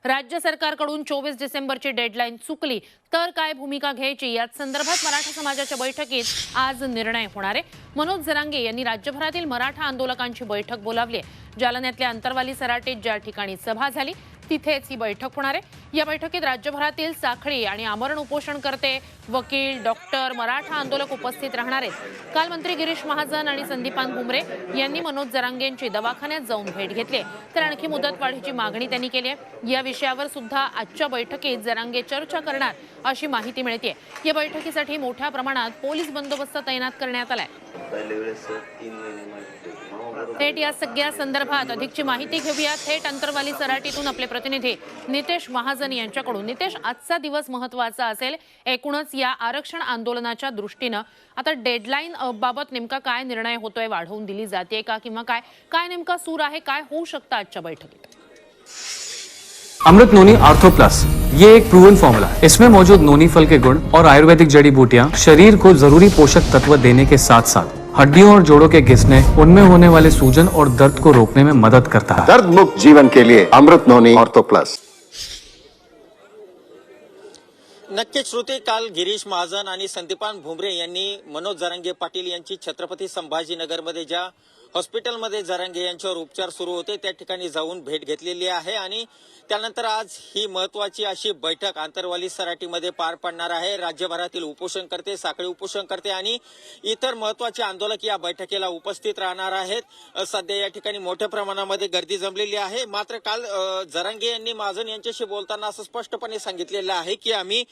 राज्य सरकारकडून 24 डिसेंबरची डेडलाईन चुकली तर काय भूमिका घ्यायची या संदर्भात मराठा समाजाच्या बैठकीत आज निर्णय होणार आहे। मनोज जरांगे यांनी राज्यभरातील मराठा आंदोलकांची बैठक बोलावली आहे। जालन्यातल्या अंतरवाली सराटीत ज्या ठिकाणी सभा झाली तिथेच ही बैठक होणार आहे। या बैठकीत राज्यभरातील साखळी आणि आमरण उपोषणकर्ते, वकील, डॉक्टर, मराठा आंदोलक उपस्थित राहणार आहेत। काल मंत्री गिरीश महाजन आणि संदीपान भुमरे यांनी मनोज जरांगेंची दवाखान्यात जाऊन भेट घेतली, तर आणखी मुदतवाढीची मागणी त्यांनी केली आहे। या विषयावर सुद्धा आजच्या बैठकीत जरांगे चर्चा करणार अशी माहिती मिळते। या बैठकीसाठी मोठ्या प्रमाणात पोलीस बंदोबस्त तैनात करण्यात आलाय। थेट या सगळ्या संदर्भात अधिकची माहिती घेऊया। थेट अंतरवाली सराटीतून आपले प्रतिनिधी नितेश महाजन यांच्याकडून। नितेश, आजचा दिवस महत्त्वाचा असेल एकूणच या आरक्षण आंदोलनाच्या दृष्टीने। आता डेडलाईन बाबत नेमका काय निर्णय होतोय, वाढवून दिली जाते का किंवा काय नेमका सूर आहे, काय होऊ शकतं आजच्या बैठकीत? अमृत नोनी आर्थो प्लस ये एक प्रूवन फॉर्मूला है। इसमें मौजूद नोनी फल के गुण और आयुर्वेदिक जड़ी बूटियां शरीर को जरूरी पोषक तत्व देने के साथ साथ हड्डियों और जोड़ों के घिसने, उनमें होने वाले सूजन और दर्द को रोकने में मदद करता है। दर्द मुक्त जीवन के लिए अमृत नोनी ऑर्थो प्लस। नक्कीच श्रुती, काल गिरीश महाजन आणि संदीपान भुमरे यांनी मनोज जरांगे पाटील यांची छत्रपती संभाजीनगरमध्ये ज्या हॉस्पिटलमध्ये जरांगे यांच्यावर उपचार सुरू होते त्या ठिकाणी जाऊन भेट घेतलेली आहे आणि त्यानंतर आज ही महत्वाची अशी बैठक आंतरवाली सराटीमध्ये पार पडणार आहे। राज्यभरातील उपोषणकर्ते, साखळी उपोषणकर्ते आणि इतर महत्वाचे आंदोलक या बैठकीला उपस्थित राहणार आहेत। सध्या या ठिकाणी मोठ्या प्रमाणामध्ये गर्दी जमलेली आहे। मात्र काल जरांगे यांनी महाजन यांच्याशी बोलताना असं स्पष्टपणे सांगितलेलं आहे की आम्ही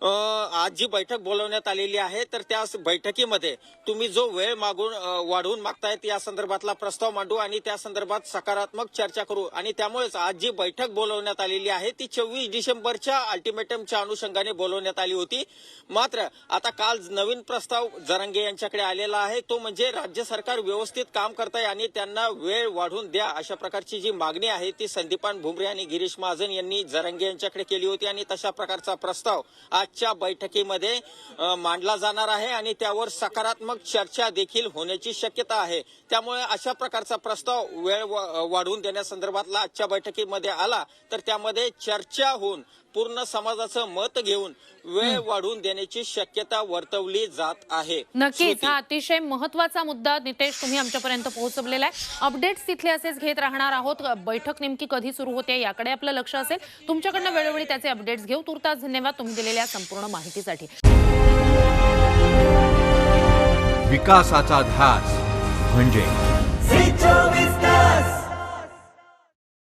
आज जी बैठक बोलवण्यात आलेली आहे तर त्या बैठकीमध्ये तुम्ही जो वेळ वाढवून मागतायत या संदर्भातला प्रस्ताव मांडू आणि त्या संदर्भात सकारात्मक चर्चा करू आणि त्यामुळेच आज जी बैठक बोलवण्यात आलेली आहे ती 24 डिसेंबरच्या अल्टिमेटमच्या अनुषंगाने बोलवण्यात आली होती। मात्र आता काल नवीन प्रस्ताव जरांगे यांच्याकडे आलेला आहे, तो म्हणजे राज्य सरकार व्यवस्थित काम करत आहे आणि त्यांना वेळ वाढवून द्या अशा प्रकारची जी मागणी आहे ती संदीपान भुमरे आणि गिरीश महाजन यांनी जरांगे यांच्याकडे केली होती आणि तशा प्रकारचा प्रस्ताव आजच्या बैठकीमध्ये मांडला जाणार आहे आणि त्यावर सकारात्मक चर्चा देखील होण्याची शक्यता आहे। त्यामुळे अशा प्रकारचा प्रस्ताव वेळ वाढवून देण्यासंदर्भातला आजच्या बैठकीमध्ये आला तर त्यामध्ये चर्चा होऊन पूर्ण समाजाचं मत घेऊन वेळ वाढवून देण्याची शक्यता वर्तवली जात आहे। नक्कीच हा अतिशय महत्त्वाचा मुद्दा नितेश तुम्ही आमच्यापर्यंत पोहोचवलेला आहे। अपडेट्स तिथले असेच घेत राहणार आहोत। बैठक नेमकी कधी सुरू होते याकडे आपलं लक्ष असेल। तुमच्याकडनं वेळोवेळी त्याचे अपडेट्स घेऊ। तुर्तास धन्यवाद तुम्ही दिलेल्या संपूर्ण माहितीसाठी। विकासाचा ध्यास म्हणजे